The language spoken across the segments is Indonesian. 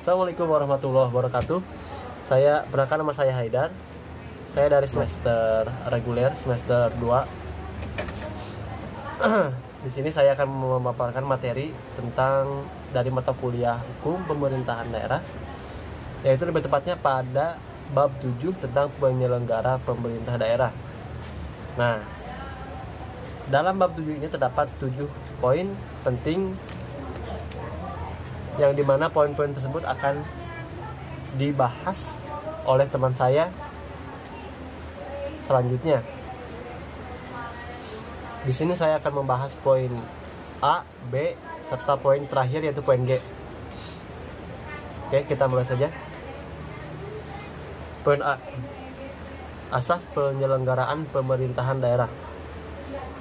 Assalamualaikum warahmatullahi wabarakatuh. Perkenalkan, nama saya Haidar. Saya dari semester reguler semester 2. Di sini saya akan memaparkan materi tentang dari mata kuliah Hukum Pemerintahan Daerah, yaitu lebih tepatnya pada bab 7 tentang penyelenggara pemerintah daerah. Nah, dalam bab 7 ini terdapat 7 poin penting, yang dimana poin-poin tersebut akan dibahas oleh teman saya selanjutnya. Di sini saya akan membahas poin A, B, serta poin terakhir yaitu poin G. Oke, kita mulai saja. Poin A, asas penyelenggaraan pemerintahan daerah.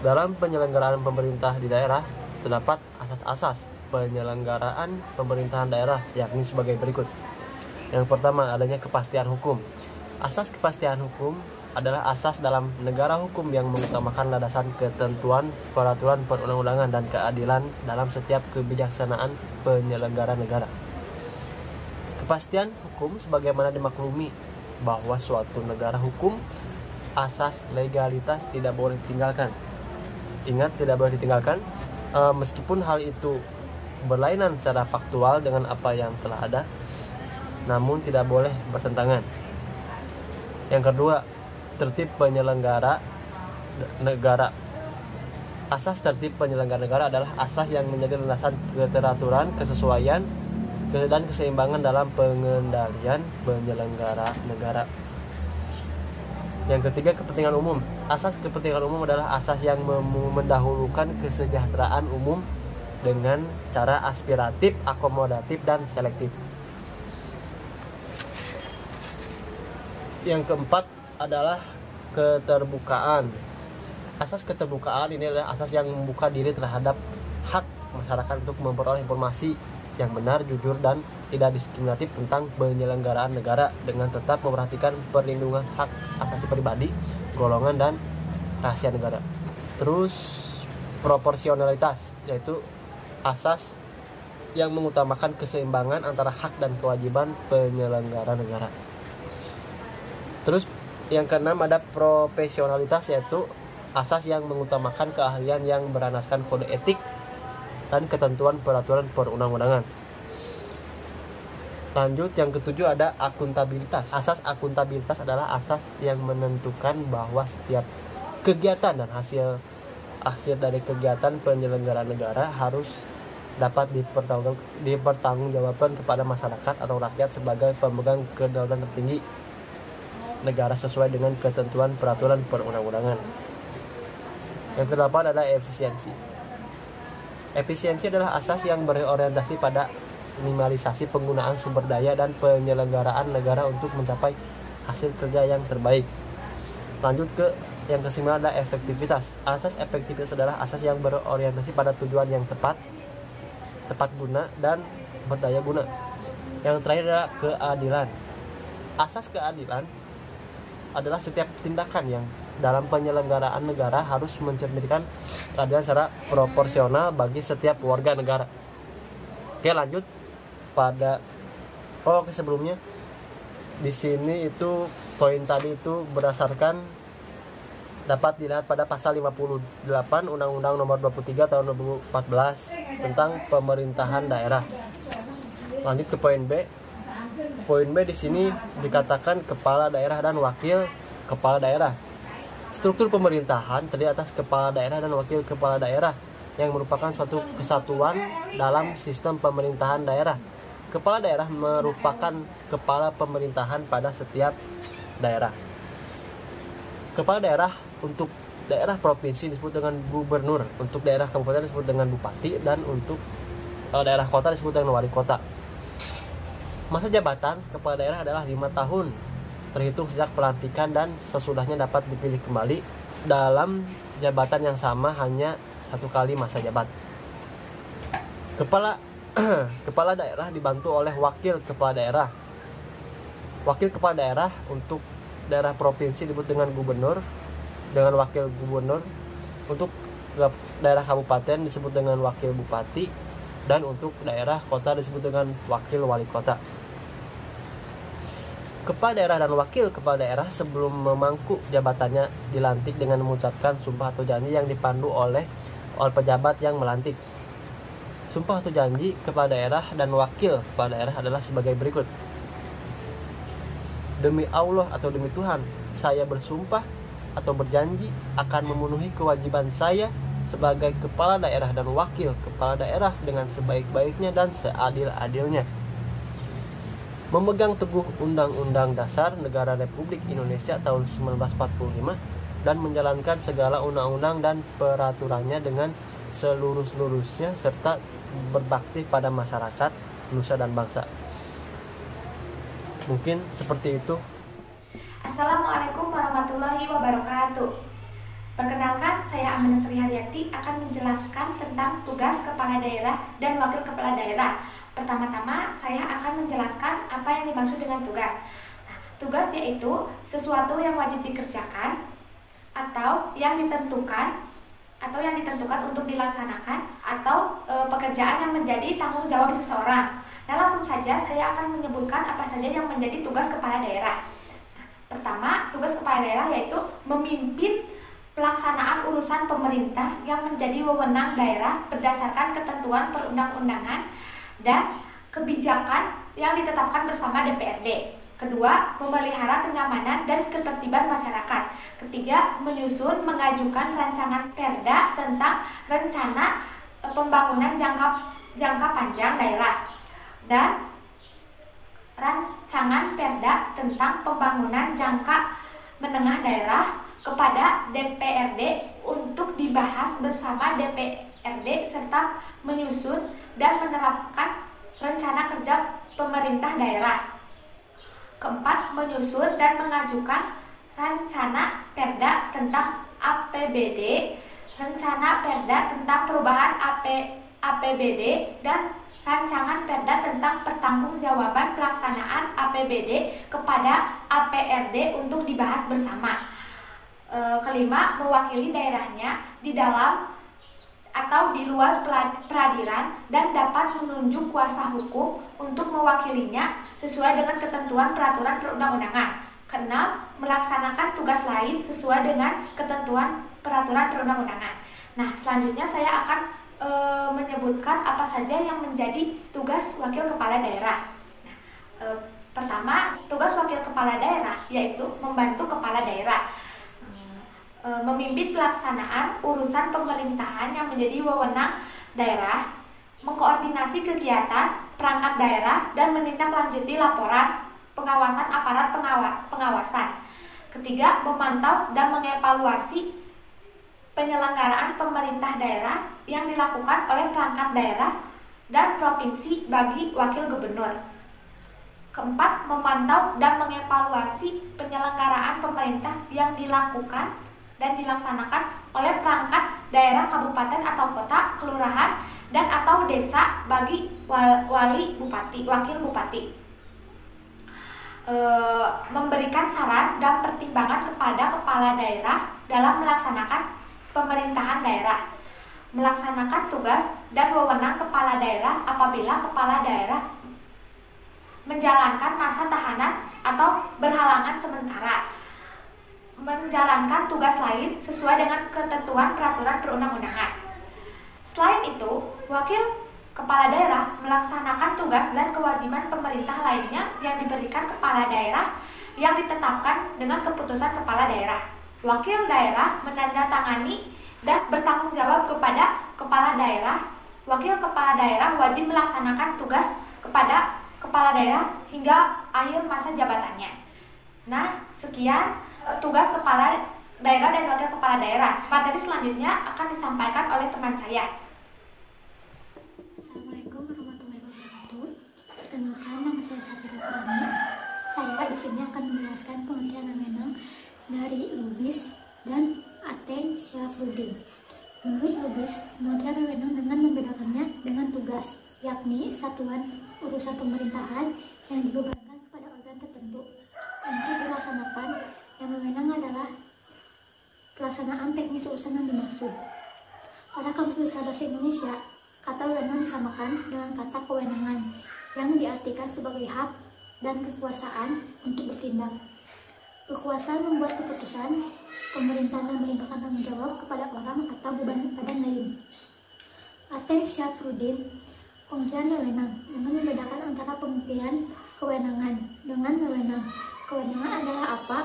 Dalam penyelenggaraan pemerintah di daerah terdapat asas-asas penyelenggaraan pemerintahan daerah, yakni sebagai berikut. Yang pertama, adanya kepastian hukum. Asas kepastian hukum adalah asas dalam negara hukum yang mengutamakan landasan ketentuan, peraturan perundang-undangan, dan keadilan dalam setiap kebijaksanaan penyelenggara negara. Kepastian hukum sebagaimana dimaklumi bahwa suatu negara hukum, asas legalitas tidak boleh ditinggalkan. Ingat, tidak boleh ditinggalkan, meskipun hal itu berlainan secara faktual dengan apa yang telah ada, namun tidak boleh bertentangan. Yang kedua, tertib penyelenggara negara. Asas tertib penyelenggara negara adalah asas yang menjadi landasan keteraturan, kesesuaian, dan keseimbangan dalam pengendalian penyelenggara negara. Yang ketiga, kepentingan umum. Asas kepentingan umum adalah asas yang mendahulukan kesejahteraan umum dengan cara aspiratif, akomodatif, dan selektif. Yang keempat adalah keterbukaan. Asas keterbukaan ini adalah asas yang membuka diri terhadap hak masyarakat untuk memperoleh informasi yang benar, jujur, dan tidak diskriminatif tentang penyelenggaraan negara, dengan tetap memperhatikan perlindungan hak asasi pribadi, golongan, dan rahasia negara. Terus proporsionalitas, yaitu asas yang mengutamakan keseimbangan antara hak dan kewajiban penyelenggara negara. Terus yang keenam ada profesionalitas, yaitu asas yang mengutamakan keahlian yang berlandaskan kode etik dan ketentuan peraturan perundang-undangan. Lanjut, yang ketujuh ada akuntabilitas. Asas akuntabilitas adalah asas yang menentukan bahwa setiap kegiatan dan hasil akhir dari kegiatan penyelenggaraan negara harus dapat dipertanggungjawabkan kepada masyarakat atau rakyat sebagai pemegang kedaulatan tertinggi negara sesuai dengan ketentuan peraturan perundang-undangan. Yang kedelapan adalah efisiensi. Efisiensi adalah asas yang berorientasi pada minimalisasi penggunaan sumber daya dan penyelenggaraan negara untuk mencapai hasil kerja yang terbaik. Lanjut ke yang kesembilan adalah efektivitas. Asas efektivitas adalah asas yang berorientasi pada tujuan yang tepat guna, dan berdaya guna. Yang terakhir adalah keadilan. Asas keadilan adalah setiap tindakan yang dalam penyelenggaraan negara harus mencerminkan keadilan secara proporsional bagi setiap warga negara. Oke, lanjut sebelumnya di sini itu poin tadi itu berdasarkan dapat dilihat pada pasal 58 Undang-Undang Nomor 23 Tahun 2014 tentang pemerintahan daerah. Lanjut ke poin B. Poin B di sini dikatakan kepala daerah dan wakil kepala daerah. Struktur pemerintahan terdiri atas kepala daerah dan wakil kepala daerah yang merupakan suatu kesatuan dalam sistem pemerintahan daerah. Kepala daerah merupakan kepala pemerintahan pada setiap daerah. Kepala daerah untuk daerah provinsi disebut dengan gubernur, untuk daerah kabupaten disebut dengan bupati, dan untuk daerah kota disebut dengan wali kota. Masa jabatan kepala daerah adalah 5 tahun, terhitung sejak pelantikan, dan sesudahnya dapat dipilih kembali dalam jabatan yang sama hanya 1 kali masa jabat. Kepala daerah dibantu oleh wakil kepala daerah. Wakil kepala daerah untuk daerah provinsi disebut dengan gubernur, dengan wakil gubernur. Untuk daerah kabupaten disebut dengan wakil bupati, Dan untuk daerah kota disebut dengan wakil wali kota. Kepala daerah dan wakil kepala daerah sebelum memangku jabatannya dilantik dengan mengucapkan sumpah atau janji yang dipandu oleh pejabat yang melantik. Sumpah atau janji kepala daerah dan wakil kepala daerah adalah sebagai berikut. Demi Allah atau demi Tuhan, saya bersumpah atau berjanji akan memenuhi kewajiban saya sebagai kepala daerah dan wakil kepala daerah dengan sebaik-baiknya dan seadil-adilnya. Memegang teguh Undang-Undang Dasar Negara Republik Indonesia tahun 1945 dan menjalankan segala undang-undang dan peraturannya dengan seluruh-seluruhnya serta berbakti pada masyarakat, nusa dan bangsa. Mungkin seperti itu. Assalamualaikum warahmatullahi wabarakatuh. Perkenalkan, saya Aminah Sri Haryati akan menjelaskan tentang tugas kepala daerah dan wakil kepala daerah. Pertama-tama, saya akan menjelaskan apa yang dimaksud dengan tugas. Tugas yaitu sesuatu yang wajib dikerjakan atau yang ditentukan untuk dilaksanakan atau pekerjaan yang menjadi tanggung jawab seseorang. Nah, langsung saja saya akan menyebutkan apa saja yang menjadi tugas kepala daerah. Pertama, tugas kepala daerah yaitu memimpin pelaksanaan urusan pemerintah yang menjadi wewenang daerah berdasarkan ketentuan perundang-undangan dan kebijakan yang ditetapkan bersama DPRD. Kedua, memelihara kenyamanan dan ketertiban masyarakat. Ketiga, menyusun, mengajukan rancangan perda tentang rencana pembangunan jangka panjang daerah dan rancangan perda tentang pembangunan jangka menengah daerah kepada DPRD untuk dibahas bersama DPRD serta menyusun dan menerapkan rencana kerja pemerintah daerah. Keempat, menyusun dan mengajukan rencana perda tentang APBD, rencana perda tentang perubahan APBD, dan rancangan perda tentang pertanggungjawaban pelaksanaan APBD kepada APRD untuk dibahas bersama. Kelima, mewakili daerahnya di dalam atau di luar peradilan dan dapat menunjuk kuasa hukum untuk mewakilinya sesuai dengan ketentuan peraturan perundang-undangan. Keenam, melaksanakan tugas lain sesuai dengan ketentuan peraturan perundang-undangan. Nah, selanjutnya saya akan menyebutkan apa saja yang menjadi tugas wakil kepala daerah. Pertama, tugas wakil kepala daerah yaitu membantu kepala daerah memimpin pelaksanaan urusan pemerintahan yang menjadi wewenang daerah, mengkoordinasi kegiatan perangkat daerah dan menindaklanjuti laporan pengawasan aparat pengawasan. Ketiga, memantau dan mengevaluasi penyelenggaraan pemerintah daerah yang dilakukan oleh perangkat daerah dan provinsi bagi wakil gubernur. Keempat, memantau dan mengevaluasi penyelenggaraan pemerintah yang dilakukan dan dilaksanakan oleh perangkat daerah kabupaten atau kota, kelurahan, dan atau desa bagi wali bupati, wakil bupati. Memberikan saran dan pertimbangan kepada kepala daerah dalam melaksanakan pemerintahan daerah. Melaksanakan tugas dan wewenang kepala daerah apabila kepala daerah menjalankan masa tahanan atau berhalangan sementara, menjalankan tugas lain sesuai dengan ketentuan peraturan perundang-undangan. Selain itu, wakil kepala daerah melaksanakan tugas dan kewajiban pemerintah lainnya yang diberikan kepala daerah yang ditetapkan dengan keputusan kepala daerah. Wakil daerah menandatangani dan bertanggung jawab kepada kepala daerah. Wakil kepala daerah wajib melaksanakan tugas kepada kepala daerah hingga akhir masa jabatannya. Nah, sekian tugas kepala daerah dan wakil kepala daerah. Materi selanjutnya akan disampaikan oleh teman saya. Assalamualaikum warahmatullahi wabarakatuh. Perkenalkan, nama saya Safira Kurani. Saya di sini akan menjelaskan pengertian wewenang dari Lubis dan Aten Syafruddin. Menurut Lubis, pengertian wewenang dengan membedakannya dengan tugas, yakni satuan urusan pemerintahan yang dibebankan kepada organ tertentu untuk dilaksanakan. Yang wewenang adalah pelaksanaan teknis urusan yang dimaksud. Pada Kamus Besar Bahasa Indonesia, kata wewenang disamakan dengan kata kewenangan yang diartikan sebagai hak dan kekuasaan untuk bertindak. Kekuasaan membuat keputusan, pemerintahan melimpahkan tanggung jawab kepada orang atau beban badan lain. Aten Syafruddin, pengertian wewenang dengan membedakan antara pengertian kewenangan dengan wewenang. Kewenangan adalah apa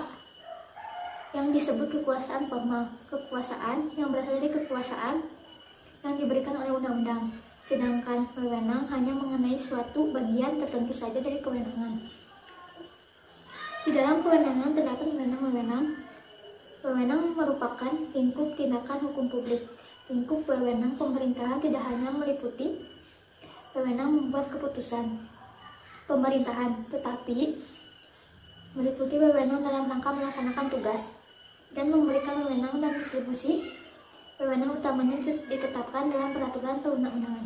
yang disebut kekuasaan formal, kekuasaan yang berasal dari kekuasaan yang diberikan oleh undang-undang, sedangkan wewenang hanya mengenai suatu bagian tertentu saja dari kewenangan. Di dalam kewenangan terdapat wewenang-wewenang. Wewenang merupakan lingkup tindakan hukum publik. Lingkup wewenang pemerintahan tidak hanya meliputi wewenang membuat keputusan pemerintahan, tetapi meliputi wewenang dalam rangka melaksanakan tugas dan memberikan wewenang dan distribusi. Wewenang utamanya ditetapkan dalam peraturan perundang-undangan.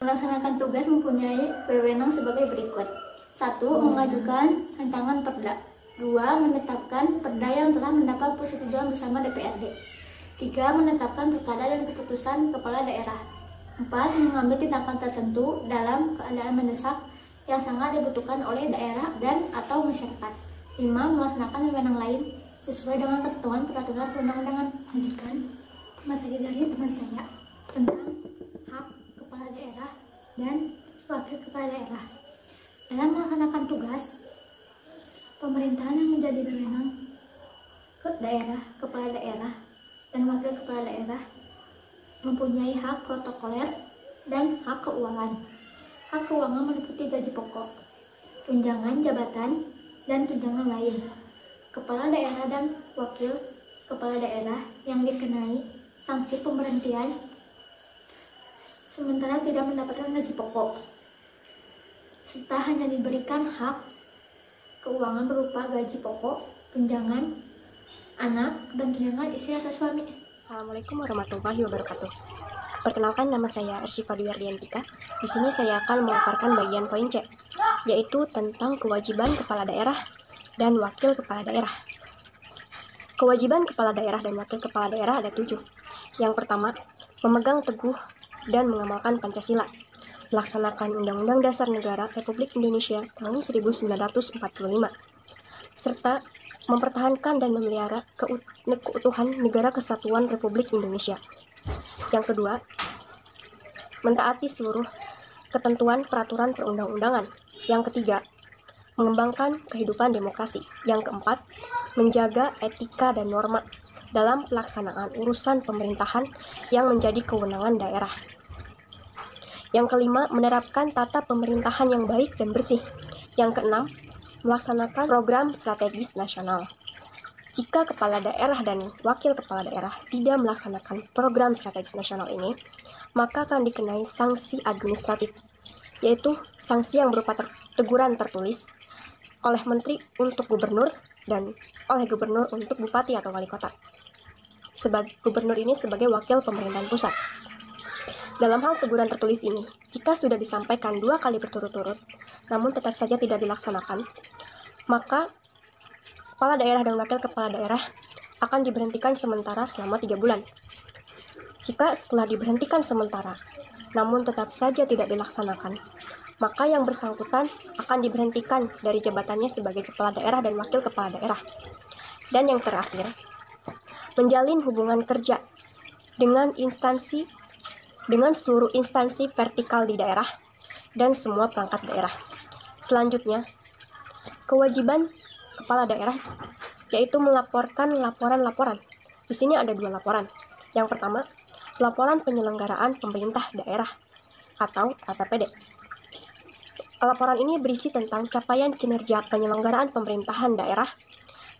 Melaksanakan tugas mempunyai wewenang sebagai berikut. 1. Mengajukan rancangan perda. 2. Menetapkan perda yang telah mendapat persetujuan bersama DPRD. 3. Menetapkan perkara dan keputusan kepala daerah. 4. Mengambil tindakan tertentu dalam keadaan mendesak yang sangat dibutuhkan oleh daerah dan atau masyarakat. 5. Melaksanakan wewenang lain sesuai dengan ketentuan peraturan perundang-undangan. Lanjutkan materi dari teman saya tentang hak kepala daerah dan wakil kepala daerah. Dalam melaksanakan tugas pemerintahan yang menjadi wewenang ke daerah, kepala daerah, dan wakil kepala daerah mempunyai hak protokoler dan hak keuangan. Hak keuangan meliputi gaji pokok, tunjangan jabatan, dan tunjangan lain. Kepala daerah dan wakil kepala daerah yang dikenai sanksi pemberhentian sementara tidak mendapatkan gaji pokok, serta hanya diberikan hak keuangan berupa gaji pokok, tunjangan anak, dan tunjangan istri atau suami. Assalamualaikum warahmatullahi wabarakatuh. Perkenalkan, nama saya Ersyifa Dwi Ardiantika. Di sini saya akan memaparkan bagian poin C, yaitu tentang kewajiban kepala daerah dan wakil kepala daerah. Kewajiban kepala daerah dan wakil kepala daerah ada 7. Yang pertama, memegang teguh dan mengamalkan Pancasila, melaksanakan Undang-Undang Dasar Negara Republik Indonesia tahun 1945, serta mempertahankan dan memelihara keutuhan Negara Kesatuan Republik Indonesia. Yang kedua, mentaati seluruh ketentuan peraturan perundang-undangan. Yang ketiga, mengembangkan kehidupan demokrasi. Yang keempat, menjaga etika dan norma dalam pelaksanaan urusan pemerintahan yang menjadi kewenangan daerah. Yang kelima, menerapkan tata pemerintahan yang baik dan bersih. Yang keenam, melaksanakan program strategis nasional. Jika kepala daerah dan wakil kepala daerah tidak melaksanakan program strategis nasional ini, maka akan dikenai sanksi administratif, yaitu sanksi yang berupa teguran tertulis oleh menteri untuk gubernur dan oleh gubernur untuk bupati atau wali kota. Gubernur ini sebagai wakil pemerintahan pusat. Dalam hal teguran tertulis ini, jika sudah disampaikan 2 kali berturut-turut, namun tetap saja tidak dilaksanakan, maka kepala daerah dan wakil kepala daerah akan diberhentikan sementara selama 3 bulan. Jika setelah diberhentikan sementara, namun tetap saja tidak dilaksanakan, maka yang bersangkutan akan diberhentikan dari jabatannya sebagai kepala daerah dan wakil kepala daerah. Dan yang terakhir, menjalin hubungan kerja dengan seluruh instansi vertikal di daerah dan semua perangkat daerah. Selanjutnya, kewajiban kepala daerah yaitu melaporkan laporan-laporan. Di sini ada 2 laporan. Yang pertama, laporan penyelenggaraan pemerintah daerah atau LPPD. Laporan ini berisi tentang capaian kinerja penyelenggaraan pemerintahan daerah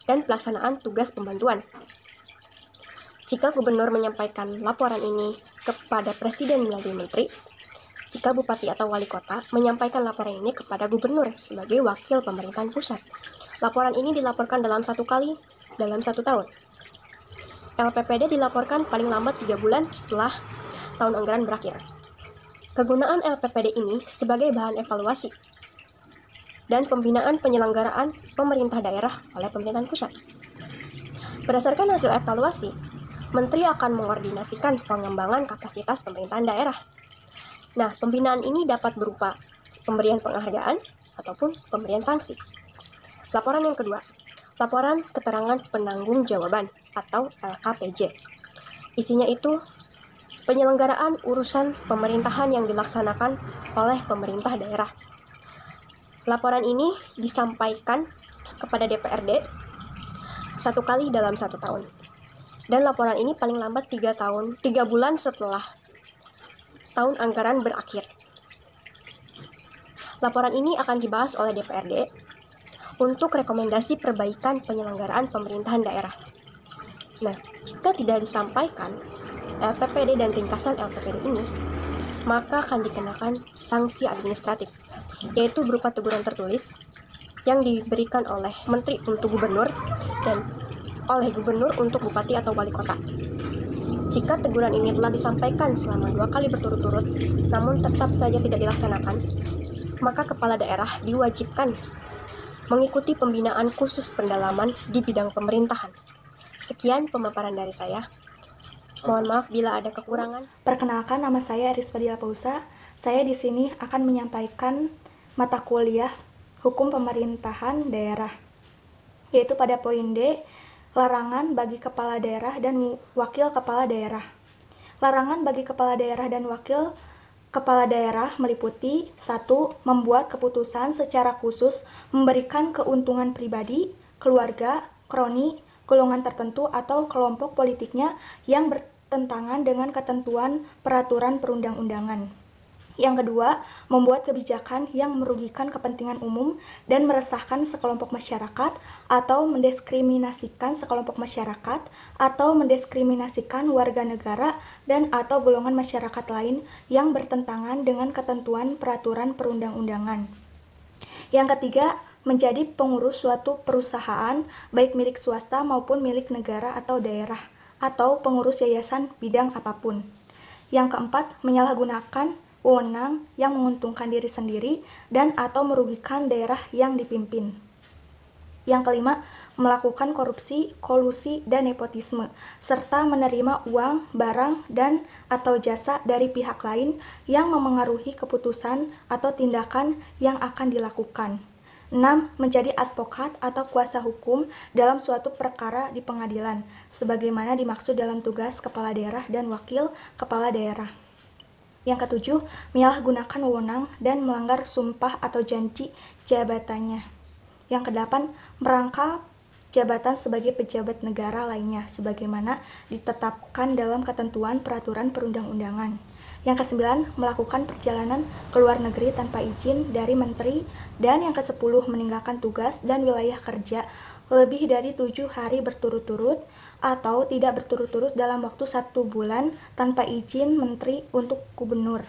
dan pelaksanaan tugas pembantuan. Jika gubernur menyampaikan laporan ini kepada presiden melalui menteri, jika bupati atau wali kota menyampaikan laporan ini kepada gubernur sebagai wakil pemerintahan pusat. Laporan ini dilaporkan dalam 1 kali dalam 1 tahun. LPPD dilaporkan paling lambat 3 bulan setelah tahun anggaran berakhir. Kegunaan LPPD ini sebagai bahan evaluasi dan pembinaan penyelenggaraan pemerintah daerah oleh pemerintahan pusat. Berdasarkan hasil evaluasi, Menteri akan mengkoordinasikan pengembangan kapasitas pemerintahan daerah. Nah, pembinaan ini dapat berupa pemberian penghargaan ataupun pemberian sanksi. Laporan yang kedua, laporan keterangan penanggung jawaban atau LKPJ. Isinya itu penyelenggaraan urusan pemerintahan yang dilaksanakan oleh pemerintah daerah. Laporan ini disampaikan kepada DPRD 1 kali dalam 1 tahun. Dan laporan ini paling lambat 3 bulan setelah tahun anggaran berakhir. Laporan ini akan dibahas oleh DPRD untuk rekomendasi perbaikan penyelenggaraan pemerintahan daerah. Nah, jika tidak disampaikan LPPD dan ringkasan LPPD ini, maka akan dikenakan sanksi administratif, yaitu berupa teguran tertulis yang diberikan oleh Menteri untuk Gubernur dan oleh Gubernur untuk Bupati atau Wali Kota. Jika teguran ini telah disampaikan selama 2 kali berturut-turut, namun tetap saja tidak dilaksanakan, maka kepala daerah diwajibkan mengikuti pembinaan khusus pendalaman di bidang pemerintahan. Sekian pemaparan dari saya. Mohon maaf bila ada kekurangan. Perkenalkan, nama saya Aris Fadila Pausa. Saya di sini akan menyampaikan mata kuliah Hukum Pemerintahan Daerah, yaitu pada poin D, larangan bagi kepala daerah dan wakil kepala daerah. Larangan bagi kepala daerah dan wakil kepala daerah meliputi 1. Membuat keputusan secara khusus memberikan keuntungan pribadi, keluarga, kroni, golongan tertentu atau kelompok politiknya yang bertentangan dengan ketentuan peraturan perundang-undangan. Yang kedua, membuat kebijakan yang merugikan kepentingan umum dan meresahkan sekelompok masyarakat atau mendiskriminasikan sekelompok masyarakat atau mendiskriminasikan warga negara dan atau golongan masyarakat lain yang bertentangan dengan ketentuan peraturan perundang-undangan. Yang ketiga, menjadi pengurus suatu perusahaan baik milik swasta maupun milik negara atau daerah atau pengurus yayasan bidang apapun. Yang keempat, menyalahgunakan wewenang yang menguntungkan diri sendiri dan atau merugikan daerah yang dipimpin. Yang kelima, melakukan korupsi, kolusi, dan nepotisme, serta menerima uang, barang, dan atau jasa dari pihak lain yang memengaruhi keputusan atau tindakan yang akan dilakukan. 6. Menjadi advokat atau kuasa hukum dalam suatu perkara di pengadilan, sebagaimana dimaksud dalam tugas kepala daerah dan wakil kepala daerah. Yang ketujuh, menyalahgunakan wewenang dan melanggar sumpah atau janji jabatannya. Yang kedelapan, merangkap jabatan sebagai pejabat negara lainnya, sebagaimana ditetapkan dalam ketentuan peraturan perundang-undangan. Yang kesembilan, melakukan perjalanan ke luar negeri tanpa izin dari menteri. Dan yang kesepuluh, meninggalkan tugas dan wilayah kerja lebih dari 7 hari berturut-turut atau tidak berturut-turut dalam waktu 1 bulan tanpa izin menteri untuk gubernur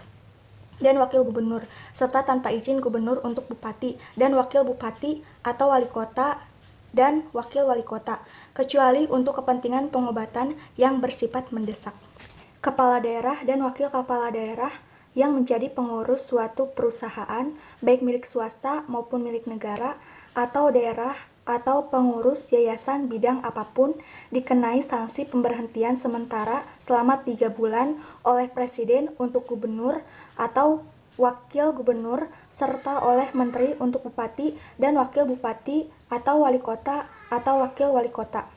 dan wakil gubernur, serta tanpa izin gubernur untuk bupati dan wakil bupati atau wali kota dan wakil wali kota, kecuali untuk kepentingan pengobatan yang bersifat mendesak. Kepala daerah dan wakil kepala daerah yang menjadi pengurus suatu perusahaan, baik milik swasta maupun milik negara atau daerah, atau pengurus yayasan bidang apapun, dikenai sanksi pemberhentian sementara selama 3 bulan oleh Presiden untuk gubernur atau wakil gubernur, serta oleh menteri untuk bupati dan wakil bupati atau wali kota atau wakil wali kota.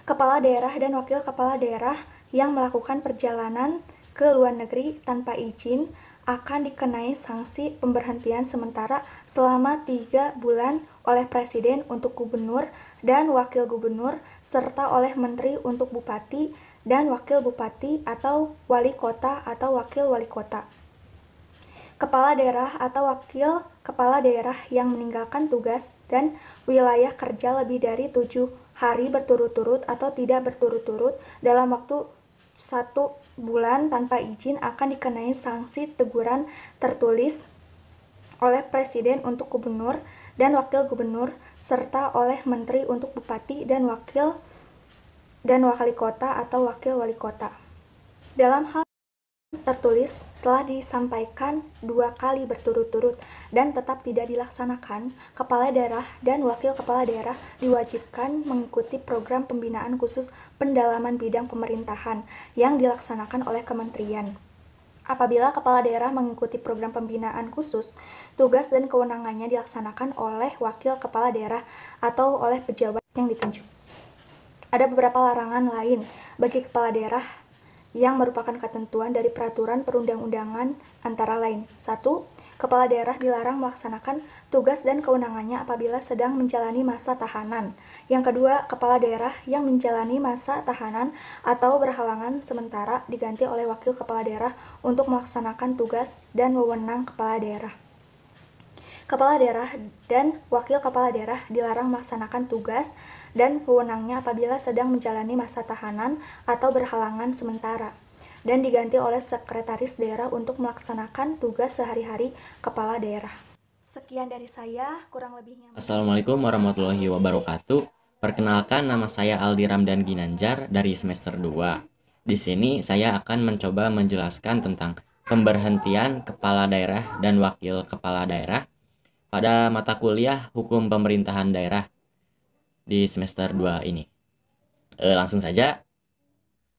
Kepala daerah dan wakil kepala daerah yang melakukan perjalanan ke luar negeri tanpa izin akan dikenai sanksi pemberhentian sementara selama 3 bulan oleh Presiden untuk gubernur dan wakil gubernur, serta oleh menteri untuk bupati dan wakil bupati atau wali kota atau wakil wali kota. Kepala daerah atau wakil kepala daerah yang meninggalkan tugas dan wilayah kerja lebih dari 7 hari berturut-turut atau tidak berturut-turut dalam waktu 1 bulan tanpa izin akan dikenai sanksi teguran tertulis oleh Presiden untuk gubernur dan wakil gubernur, serta oleh menteri untuk bupati dan wali kota atau wakil wali kota. Dalam hal tertulis telah disampaikan 2 kali berturut-turut dan tetap tidak dilaksanakan, kepala daerah dan wakil kepala daerah diwajibkan mengikuti program pembinaan khusus pendalaman bidang pemerintahan yang dilaksanakan oleh kementerian. Apabila kepala daerah mengikuti program pembinaan khusus, tugas dan kewenangannya dilaksanakan oleh wakil kepala daerah atau oleh pejabat yang ditunjuk. Ada beberapa larangan lain bagi kepala daerah yang merupakan ketentuan dari peraturan perundang-undangan antara lain. 1. Kepala daerah dilarang melaksanakan tugas dan kewenangannya apabila sedang menjalani masa tahanan. Yang kedua, kepala daerah yang menjalani masa tahanan atau berhalangan sementara diganti oleh wakil kepala daerah untuk melaksanakan tugas dan wewenang kepala daerah. Kepala daerah dan wakil kepala daerah dilarang melaksanakan tugas dan wewenangnya apabila sedang menjalani masa tahanan atau berhalangan sementara dan diganti oleh sekretaris daerah untuk melaksanakan tugas sehari-hari kepala daerah. Sekian dari saya, kurang lebihnya. Assalamualaikum warahmatullahi wabarakatuh. Perkenalkan, nama saya Aldi Ramdan Ginanjar dari semester 2. Di sini saya akan mencoba menjelaskan tentang pemberhentian kepala daerah dan wakil kepala daerah pada mata kuliah Hukum Pemerintahan Daerah di semester 2 ini. Langsung saja,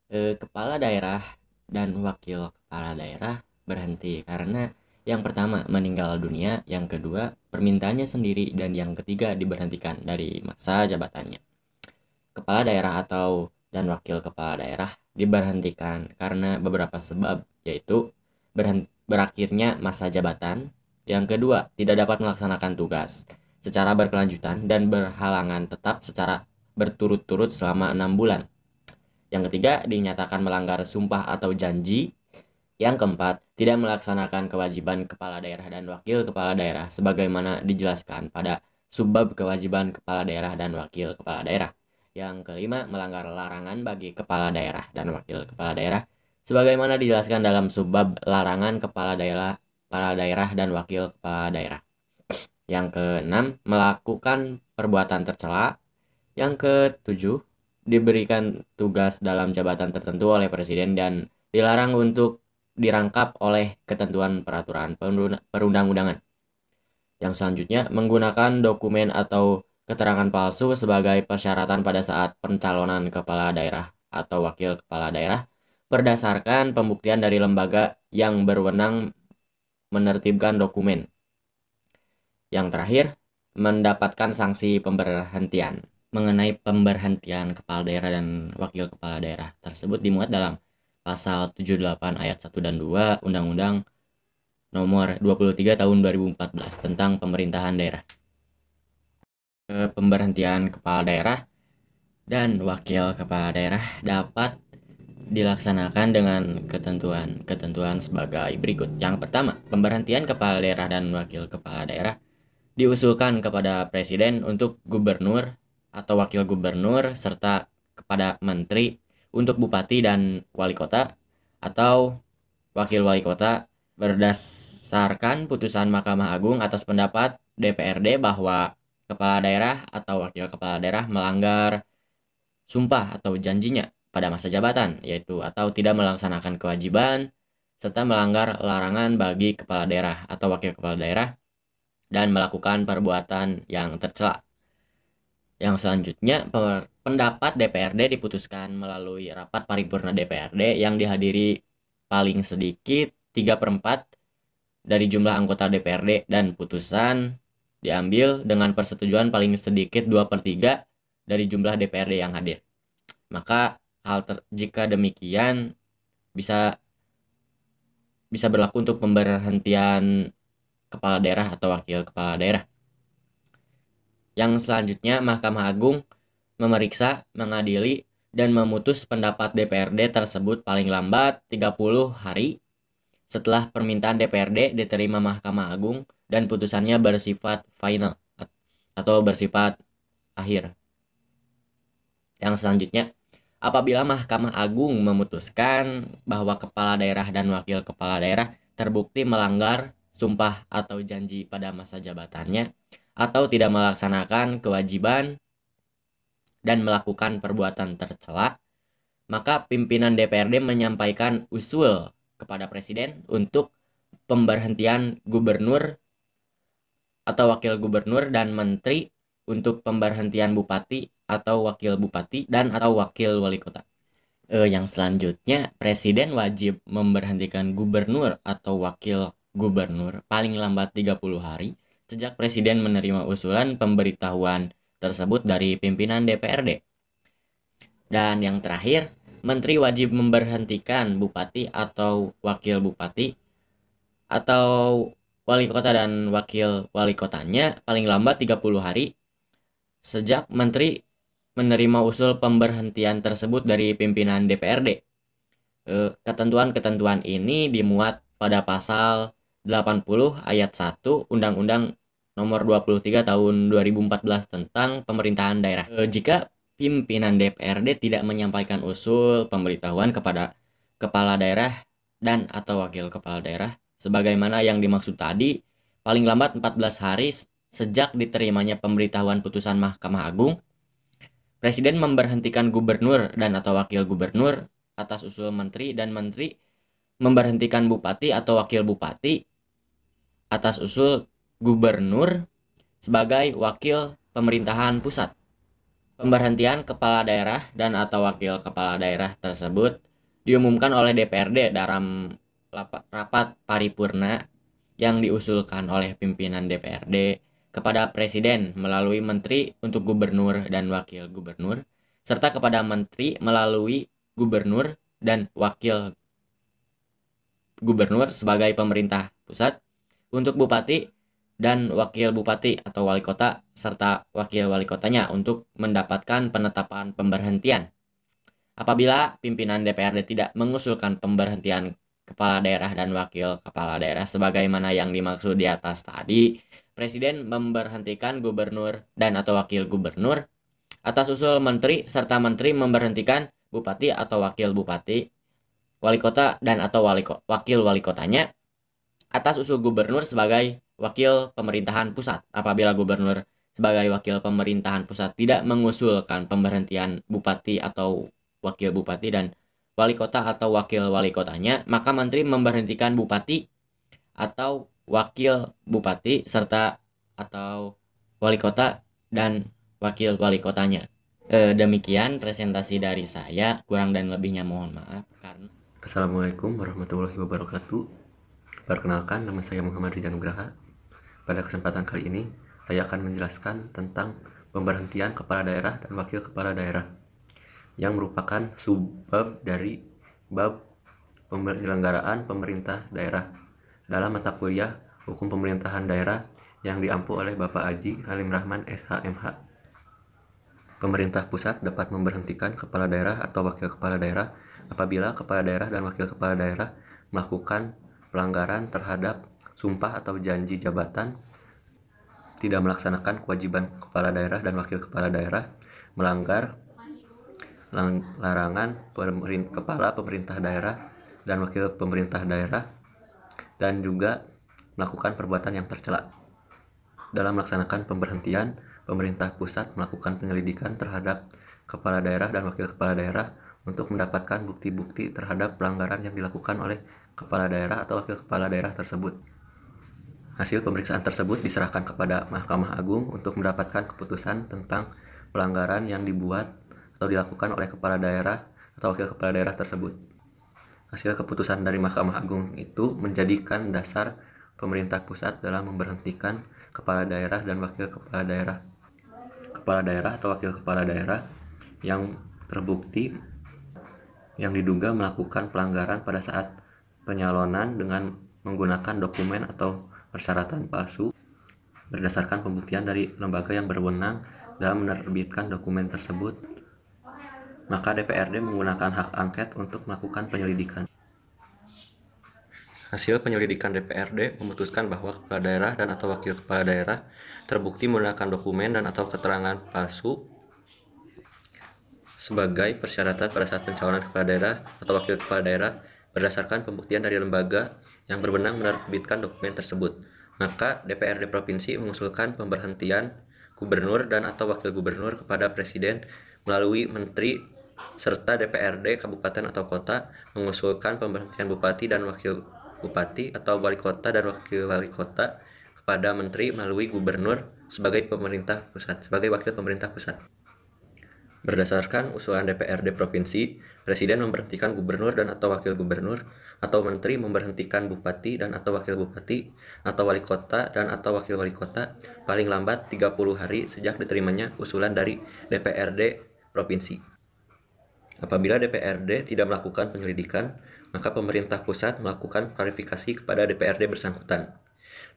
kepala daerah dan wakil kepala daerah berhenti karena yang pertama meninggal dunia, yang kedua permintaannya sendiri, dan yang ketiga diberhentikan dari masa jabatannya. Kepala daerah atau dan wakil kepala daerah diberhentikan karena beberapa sebab, yaitu berakhirnya masa jabatan, yang kedua tidak dapat melaksanakan tugas secara berkelanjutan dan berhalangan tetap secara berturut-turut selama 6 bulan. Yang ketiga dinyatakan melanggar sumpah atau janji. Yang keempat, tidak melaksanakan kewajiban kepala daerah dan wakil kepala daerah sebagaimana dijelaskan pada subbab kewajiban kepala daerah dan wakil kepala daerah. Yang kelima, melanggar larangan bagi kepala daerah dan wakil kepala daerah sebagaimana dijelaskan dalam subbab larangan kepala daerah dan wakil kepala daerah. Yang keenam, melakukan perbuatan tercela. Yang ketujuh, diberikan tugas dalam jabatan tertentu oleh presiden dan dilarang untuk dirangkap oleh ketentuan peraturan perundang-undangan. Yang selanjutnya, menggunakan dokumen atau keterangan palsu sebagai persyaratan pada saat pencalonan kepala daerah atau wakil kepala daerah berdasarkan pembuktian dari lembaga yang berwenang menertibkan dokumen. Yang terakhir, mendapatkan sanksi pemberhentian. Mengenai pemberhentian kepala daerah dan wakil kepala daerah tersebut dimuat dalam pasal 78 ayat 1 dan 2 Undang-Undang nomor 23 tahun 2014 tentang pemerintahan daerah. Pemberhentian kepala daerah dan wakil kepala daerah dapat dilaksanakan dengan ketentuan sebagai berikut. Yang pertama, pemberhentian kepala daerah dan wakil kepala daerah diusulkan kepada presiden untuk gubernur atau wakil gubernur serta kepada menteri, untuk bupati dan wali kota atau wakil wali kota berdasarkan putusan Mahkamah Agung atas pendapat DPRD bahwa kepala daerah atau wakil kepala daerah melanggar sumpah atau janjinya pada masa jabatan, yaitu atau tidak melaksanakan kewajiban serta melanggar larangan bagi kepala daerah atau wakil kepala daerah dan melakukan perbuatan yang tercela. Yang selanjutnya, pendapat DPRD diputuskan melalui rapat paripurna DPRD yang dihadiri paling sedikit 3/4 dari jumlah anggota DPRD dan putusan diambil dengan persetujuan paling sedikit 2/3 dari jumlah DPRD yang hadir. Maka jika demikian bisa berlaku untuk pemberhentian kepala daerah atau wakil kepala daerah. Yang selanjutnya, Mahkamah Agung memeriksa, mengadili, dan memutus pendapat DPRD tersebut paling lambat 30 hari setelah permintaan DPRD diterima Mahkamah Agung dan putusannya bersifat final atau bersifat akhir. Yang selanjutnya, apabila Mahkamah Agung memutuskan bahwa kepala daerah dan wakil kepala daerah terbukti melanggar sumpah atau janji pada masa jabatannya atau tidak melaksanakan kewajiban dan melakukan perbuatan tercela, maka pimpinan DPRD menyampaikan usul kepada presiden untuk pemberhentian gubernur atau wakil gubernur dan menteri, untuk pemberhentian bupati atau wakil bupati dan atau wakil wali kota. Yang selanjutnya, presiden wajib memberhentikan gubernur atau wakil gubernur paling lambat 30 hari sejak presiden menerima usulan pemberitahuan tersebut dari pimpinan DPRD. Dan yang terakhir, menteri wajib memberhentikan bupati atau wakil bupati atau wali kota dan wakil wali kotanya paling lambat 30 hari sejak menteri menerima usul pemberhentian tersebut dari pimpinan DPRD. Ketentuan-ketentuan ini dimuat pada pasal 80 ayat 1 Undang-Undang Nomor 23 Tahun 2014 tentang Pemerintahan Daerah. Jika pimpinan DPRD tidak menyampaikan usul pemberitahuan kepada kepala daerah dan atau wakil kepala daerah sebagaimana yang dimaksud tadi, paling lambat 14 hari sejak diterimanya pemberitahuan putusan Mahkamah Agung, presiden memberhentikan gubernur dan atau wakil gubernur atas usul menteri, dan menteri memberhentikan bupati atau wakil bupati atas usul gubernur sebagai wakil pemerintahan pusat. Pemberhentian kepala daerah dan atau wakil kepala daerah tersebut diumumkan oleh DPRD dalam rapat paripurna yang diusulkan oleh pimpinan DPRD kepada presiden melalui menteri untuk gubernur dan wakil gubernur, serta kepada menteri melalui gubernur dan wakil gubernur sebagai pemerintah pusat, untuk bupati dan wakil bupati atau wali kota serta wakil wali kotanya untuk mendapatkan penetapan pemberhentian. Apabila pimpinan DPRD tidak mengusulkan pemberhentian kepala daerah dan wakil kepala daerah sebagaimana yang dimaksud di atas tadi, presiden memberhentikan gubernur dan atau wakil gubernur atas usul menteri, serta menteri memberhentikan bupati atau wakil bupati, wali kota dan atau wakil wali kotanya atas usul gubernur sebagai wakil pemerintahan pusat. Apabila gubernur sebagai wakil pemerintahan pusat tidak mengusulkan pemberhentian bupati atau wakil bupati dan wali kota atau wakil wali kotanya, maka menteri memberhentikan bupati atau wakil bupati serta atau wali kota dan wakil wali kotanya. Demikian presentasi dari saya, kurang dan lebihnya mohon maaf. Assalamualaikum warahmatullahi wabarakatuh. Perkenalkan, nama saya Muhammad Ridha Nugraha. Pada kesempatan kali ini, saya akan menjelaskan tentang pemberhentian kepala daerah dan wakil kepala daerah, yang merupakan subbab dari bab penyelenggaraan pemerintah daerah dalam mata kuliah Hukum Pemerintahan Daerah yang diampu oleh Bapak Haji Halim Rahman SHMH. Pemerintah pusat dapat memberhentikan kepala daerah atau wakil kepala daerah apabila kepala daerah dan wakil kepala daerah melakukan pelanggaran terhadap sumpah atau janji jabatan, tidak melaksanakan kewajiban kepala daerah dan wakil kepala daerah, melanggar larangan kepala pemerintah daerah dan wakil pemerintah daerah, dan juga melakukan perbuatan yang tercela. Dalam melaksanakan pemberhentian, pemerintah pusat melakukan penyelidikan terhadap kepala daerah dan wakil kepala daerah untuk mendapatkan bukti-bukti terhadap pelanggaran yang dilakukan oleh kepala daerah atau wakil kepala daerah tersebut. Hasil pemeriksaan tersebut diserahkan kepada Mahkamah Agung untuk mendapatkan keputusan tentang pelanggaran yang dibuat atau dilakukan oleh kepala daerah atau wakil kepala daerah tersebut. Hasil keputusan dari Mahkamah Agung itu menjadikan dasar pemerintah pusat dalam memberhentikan kepala daerah dan wakil kepala daerah. Kepala daerah atau wakil kepala daerah yang terbukti yang diduga melakukan pelanggaran pada saat penyalonan dengan menggunakan dokumen atau persyaratan palsu berdasarkan pembuktian dari lembaga yang berwenang dalam menerbitkan dokumen tersebut, maka DPRD menggunakan hak angket untuk melakukan penyelidikan. Hasil penyelidikan DPRD memutuskan bahwa kepala daerah dan atau wakil kepala daerah terbukti menggunakan dokumen dan atau keterangan palsu sebagai persyaratan pada saat pencalonan kepala daerah atau wakil kepala daerah berdasarkan pembuktian dari lembaga yang berwenang menerbitkan dokumen tersebut. Maka DPRD Provinsi mengusulkan pemberhentian gubernur dan atau wakil gubernur kepada presiden melalui menteri serta DPRD kabupaten atau kota mengusulkan pemberhentian bupati dan wakil bupati atau wali kota dan wakil wali kota kepada menteri melalui gubernur sebagai wakil pemerintah pusat. Berdasarkan usulan DPRD provinsi, presiden memberhentikan gubernur dan atau wakil gubernur, atau menteri memberhentikan bupati dan atau wakil bupati, atau wali kota dan atau wakil wali kota paling lambat 30 hari sejak diterimanya usulan dari DPRD provinsi. Apabila DPRD tidak melakukan penyelidikan, maka pemerintah pusat melakukan klarifikasi kepada DPRD bersangkutan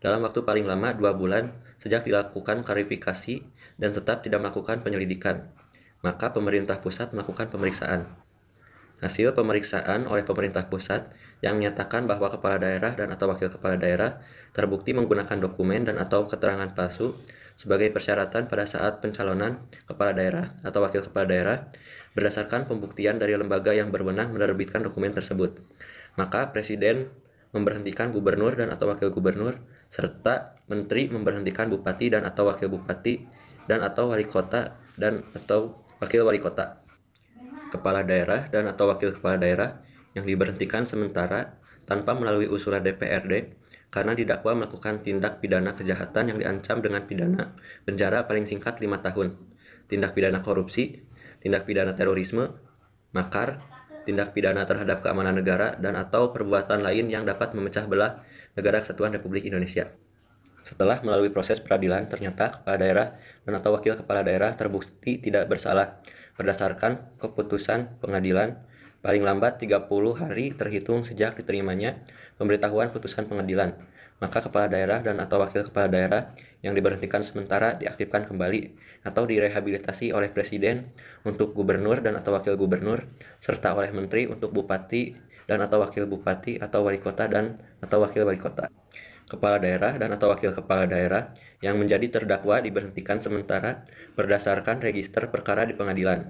dalam waktu paling lama 2 bulan sejak dilakukan klarifikasi dan tetap tidak melakukan penyelidikan, maka pemerintah pusat melakukan pemeriksaan. Hasil pemeriksaan oleh pemerintah pusat yang menyatakan bahwa kepala daerah dan atau wakil kepala daerah terbukti menggunakan dokumen dan atau keterangan palsu sebagai persyaratan pada saat pencalonan kepala daerah atau wakil kepala daerah berdasarkan pembuktian dari lembaga yang berwenang menerbitkan dokumen tersebut, maka presiden memberhentikan gubernur dan atau wakil gubernur serta menteri memberhentikan bupati dan atau wakil bupati dan atau wali kota dan atau wakil wali kota. Kepala daerah dan atau wakil kepala daerah yang diberhentikan sementara tanpa melalui usulan DPRD karena didakwa melakukan tindak pidana kejahatan yang diancam dengan pidana penjara paling singkat 5 tahun, tindak pidana korupsi, tindak pidana terorisme, makar, tindak pidana terhadap keamanan negara, dan atau perbuatan lain yang dapat memecah belah negara kesatuan Republik Indonesia. Setelah melalui proses peradilan, ternyata kepala daerah dan atau wakil kepala daerah terbukti tidak bersalah berdasarkan keputusan pengadilan paling lambat 30 hari terhitung sejak diterimanya pemberitahuan putusan pengadilan, maka kepala daerah dan atau wakil kepala daerah yang diberhentikan sementara diaktifkan kembali atau direhabilitasi oleh presiden untuk gubernur dan atau wakil gubernur serta oleh menteri untuk bupati dan atau wakil bupati atau wali kota dan atau wakil wali kota. Kepala daerah dan atau wakil kepala daerah yang menjadi terdakwa diberhentikan sementara berdasarkan register perkara di pengadilan.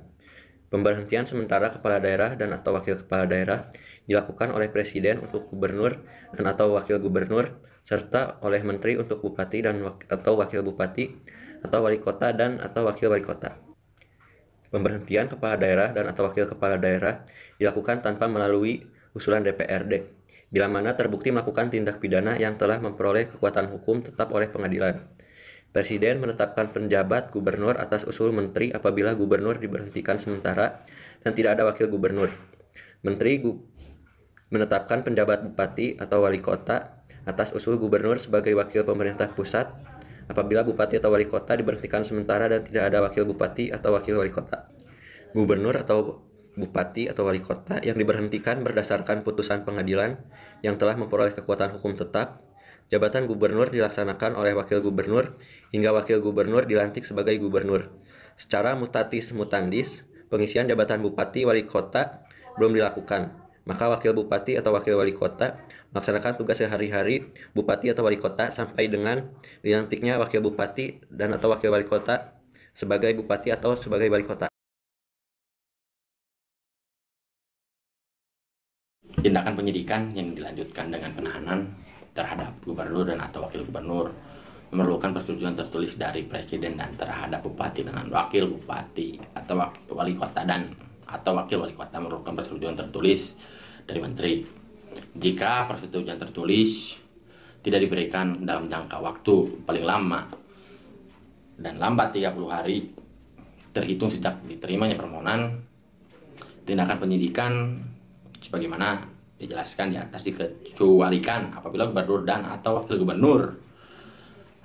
Pemberhentian sementara kepala daerah dan atau wakil kepala daerah dilakukan oleh presiden untuk gubernur dan atau wakil gubernur serta oleh menteri untuk bupati dan atau wakil bupati atau wali kota dan atau wakil wali kota. Pemberhentian kepala daerah dan atau wakil kepala daerah dilakukan tanpa melalui usulan DPRD, bila mana terbukti melakukan tindak pidana yang telah memperoleh kekuatan hukum tetap oleh pengadilan. Presiden menetapkan penjabat gubernur atas usul menteri apabila gubernur diberhentikan sementara dan tidak ada wakil gubernur. Menteri menetapkan penjabat bupati atau wali kota atas usul gubernur sebagai wakil pemerintah pusat apabila bupati atau wali kota diberhentikan sementara dan tidak ada wakil bupati atau wakil wali kota. Gubernur atau bupati atau wali kota yang diberhentikan berdasarkan putusan pengadilan yang telah memperoleh kekuatan hukum tetap. Jabatan gubernur dilaksanakan oleh wakil gubernur hingga wakil gubernur dilantik sebagai gubernur. Secara mutatis mutandis, pengisian jabatan bupati wali kota belum dilakukan, maka wakil bupati atau wakil wali kota melaksanakan tugas sehari-hari bupati atau wali kota sampai dengan dilantiknya wakil bupati dan atau wakil wali kota sebagai bupati atau sebagai wali kota. Tindakan penyidikan yang dilanjutkan dengan penahanan terhadap gubernur dan atau wakil gubernur memerlukan persetujuan tertulis dari presiden dan terhadap bupati dengan wakil bupati atau wali kota dan atau wakil wali kota memerlukan persetujuan tertulis dari menteri. Jika persetujuan tertulis tidak diberikan dalam jangka waktu paling lama dan lambat 30 hari terhitung sejak diterimanya permohonan, tindakan penyidikan sebagaimana dijelaskan di atas dikecualikan apabila gubernur dan atau wakil gubernur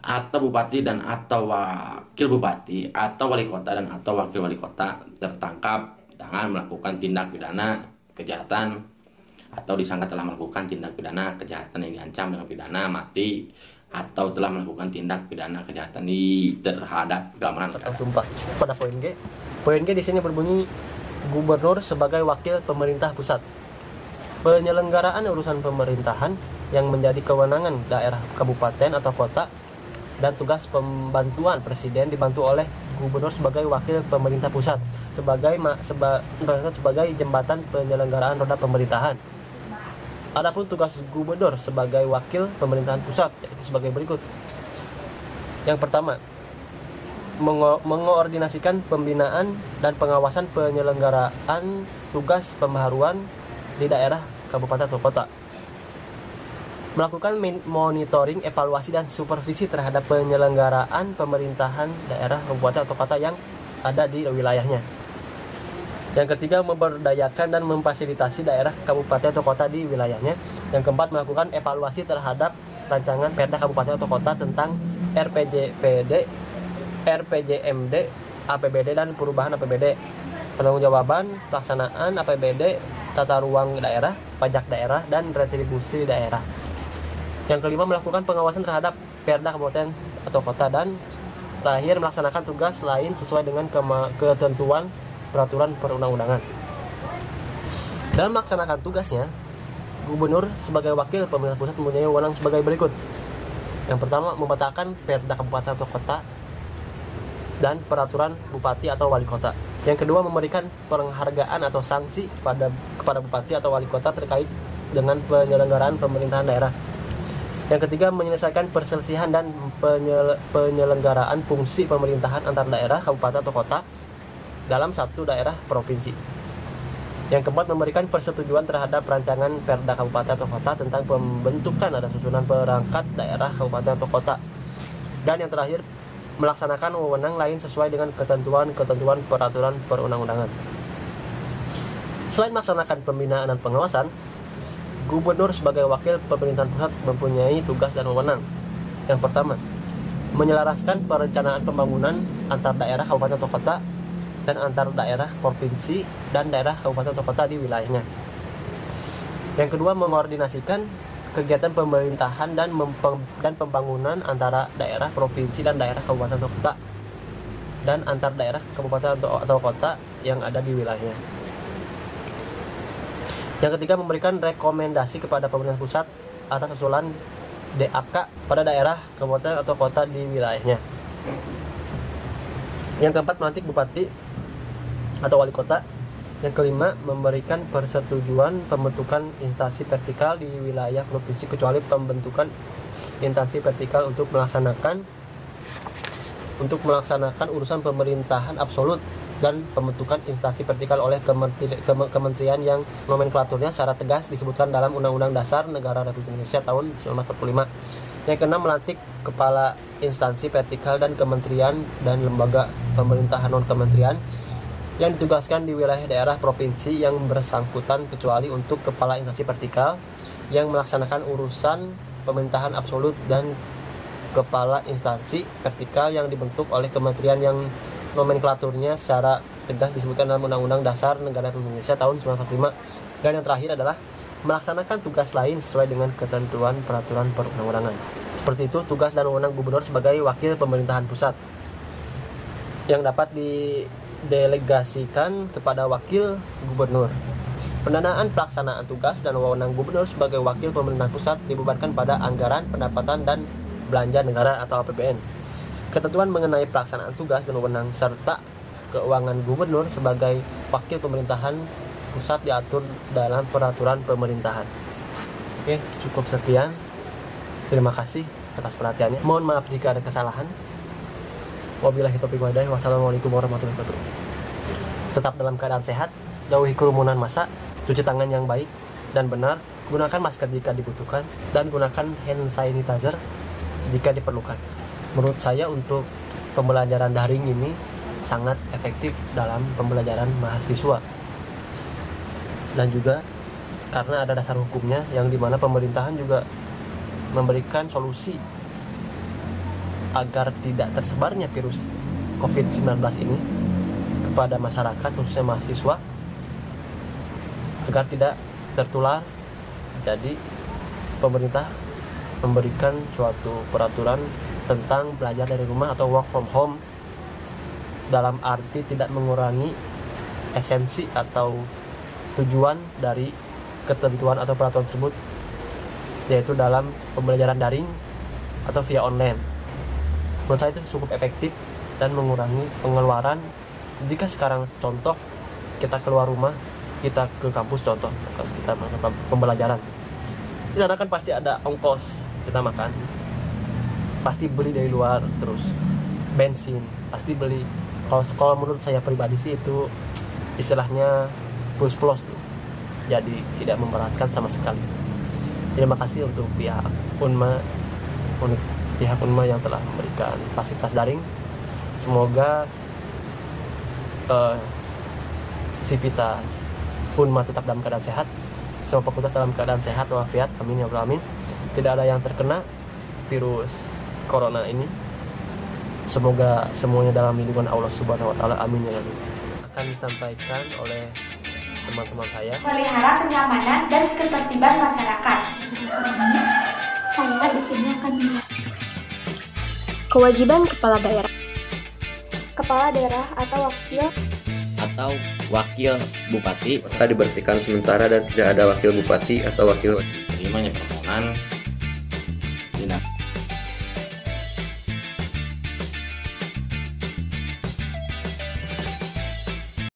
atau bupati dan atau wakil bupati atau wali kota dan atau wakil wali kota tertangkap tangan melakukan tindak pidana kejahatan atau disangka telah melakukan tindak pidana kejahatan yang diancam dengan pidana mati atau telah melakukan tindak pidana kejahatan terhadap keamanan negara. Pada poin G di sini berbunyi gubernur sebagai wakil pemerintah pusat. Penyelenggaraan urusan pemerintahan yang menjadi kewenangan daerah kabupaten atau kota dan tugas pembantuan presiden dibantu oleh gubernur sebagai wakil pemerintah pusat sebagai jembatan penyelenggaraan roda pemerintahan. Adapun tugas gubernur sebagai wakil pemerintahan pusat yaitu sebagai berikut. Yang pertama, mengoordinasikan pembinaan dan pengawasan penyelenggaraan tugas pembaharuan di daerah, kabupaten atau kota. Melakukan monitoring, evaluasi dan supervisi terhadap penyelenggaraan pemerintahan daerah, kabupaten atau kota yang ada di wilayahnya. Yang ketiga, memberdayakan dan memfasilitasi daerah, kabupaten atau kota di wilayahnya. Yang keempat, melakukan evaluasi terhadap rancangan Perda kabupaten atau kota tentang RPJPD, RPJMD, APBD dan perubahan APBD, penangguhjawaban pelaksanaan APBD, tata ruang daerah, pajak daerah dan retribusi daerah. Yang kelima, melakukan pengawasan terhadap Perda kabupaten atau kota, dan terakhir melaksanakan tugas lain sesuai dengan ketentuan peraturan perundang-undangan. Dalam melaksanakan tugasnya, Gubernur sebagai wakil pemerintah pusat mempunyai wewenang sebagai berikut. Yang pertama, membatalkan Perda kabupaten atau kota dan peraturan bupati atau wali kota. Yang kedua, memberikan penghargaan atau sanksi kepada bupati atau wali kota terkait dengan penyelenggaraan pemerintahan daerah. Yang ketiga, menyelesaikan perselisihan dan penyelenggaraan fungsi pemerintahan antar daerah, kabupaten atau kota dalam satu daerah provinsi. Yang keempat, memberikan persetujuan terhadap rancangan Perda kabupaten atau kota tentang pembentukan dan susunan perangkat daerah, kabupaten atau kota. Dan yang terakhir, melaksanakan wewenang lain sesuai dengan ketentuan peraturan perundang-undangan. Selain melaksanakan pembinaan dan pengawasan, Gubernur sebagai wakil pemerintahan pusat mempunyai tugas dan wewenang. Yang pertama, menyelaraskan perencanaan pembangunan antar daerah, kabupaten atau kota dan antar daerah provinsi dan daerah, kabupaten atau kota di wilayahnya. Yang kedua, mengkoordinasikan kegiatan pemerintahan dan pembangunan antara daerah, provinsi dan daerah, kabupaten atau kota dan antar daerah, kabupaten atau kota yang ada di wilayahnya. Yang ketiga, memberikan rekomendasi kepada pemerintah pusat atas usulan DAK pada daerah, kabupaten atau kota di wilayahnya. Yang keempat, melantik bupati atau wali kota. Yang kelima, memberikan persetujuan pembentukan instansi vertikal di wilayah provinsi kecuali pembentukan instansi vertikal untuk melaksanakan urusan pemerintahan absolut dan pembentukan instansi vertikal oleh kementerian yang nomenklaturnya secara tegas disebutkan dalam Undang-Undang Dasar Negara Republik Indonesia tahun 1945. Yang keenam, melantik kepala instansi vertikal dan kementerian dan lembaga pemerintahan non-kementerian yang ditugaskan di wilayah daerah provinsi yang bersangkutan kecuali untuk kepala instansi vertikal yang melaksanakan urusan pemerintahan absolut dan kepala instansi vertikal yang dibentuk oleh kementerian yang nomenklaturnya secara tegas disebutkan dalam Undang-Undang Dasar Negara Republik Indonesia tahun 1945. Dan yang terakhir adalah melaksanakan tugas lain sesuai dengan ketentuan peraturan perundang-undangan. Seperti itu tugas dan wewenang Gubernur sebagai wakil pemerintahan pusat yang dapat didelegasikan kepada wakil Gubernur. Pendanaan pelaksanaan tugas dan wewenang Gubernur sebagai wakil pemerintahan pusat dibebankan pada anggaran, pendapatan dan belanja negara atau APBN. Ketentuan mengenai pelaksanaan tugas dan wewenang serta keuangan Gubernur sebagai wakil pemerintahan pusat diatur dalam peraturan pemerintahan. Oke, cukup sekian. Terima kasih atas perhatiannya. Mohon maaf jika ada kesalahan. Wabillahi taufiq wal hidayah. Wassalamualaikum warahmatullahi wabarakatuh. Tetap dalam keadaan sehat, jauhi kerumunan massa, cuci tangan yang baik dan benar, gunakan masker jika dibutuhkan, dan gunakan hand sanitizer jika diperlukan. Menurut saya untuk pembelajaran daring ini sangat efektif dalam pembelajaran mahasiswa. Dan juga karena ada dasar hukumnya yang dimana pemerintahan juga memberikan solusi agar tidak tersebarnya virus COVID-19 ini kepada masyarakat, khususnya mahasiswa, agar tidak tertular. Jadi pemerintah memberikan suatu peraturan tentang belajar dari rumah atau work from home dalam arti tidak mengurangi esensi atau tujuan dari ketentuan atau peraturan tersebut, yaitu dalam pembelajaran daring atau via online. Menurut saya itu cukup efektif dan mengurangi pengeluaran. Jika sekarang contoh kita keluar rumah, kita ke kampus, contoh kita pembelajaran, di sana kan pasti ada ongkos kita makan, pasti beli dari luar terus. bensin pasti beli. Kalau menurut saya pribadi sih itu istilahnya plus tuh, jadi tidak memberatkan sama sekali. Terima kasih untuk pihak Unma yang telah memberikan fasilitas daring. Semoga sivitas Unma tetap dalam keadaan sehat, semua fakultas dalam keadaan sehat walafiat, amin ya rabbal alamin. Tidak ada yang terkena virus corona ini. Semoga semuanya dalam lindungan Allah Subhanahu wa taala, amin ya rabbal alamin. Akan disampaikan oleh teman-teman saya. Melihara kenyamanan dan ketertiban masyarakat. Saya di sini akan Kewajiban kepala daerah. Kepala daerah atau wakil bupati Maka diberhentikan sementara dan tidak ada wakil bupati atau wakil terimanya permohonan tindak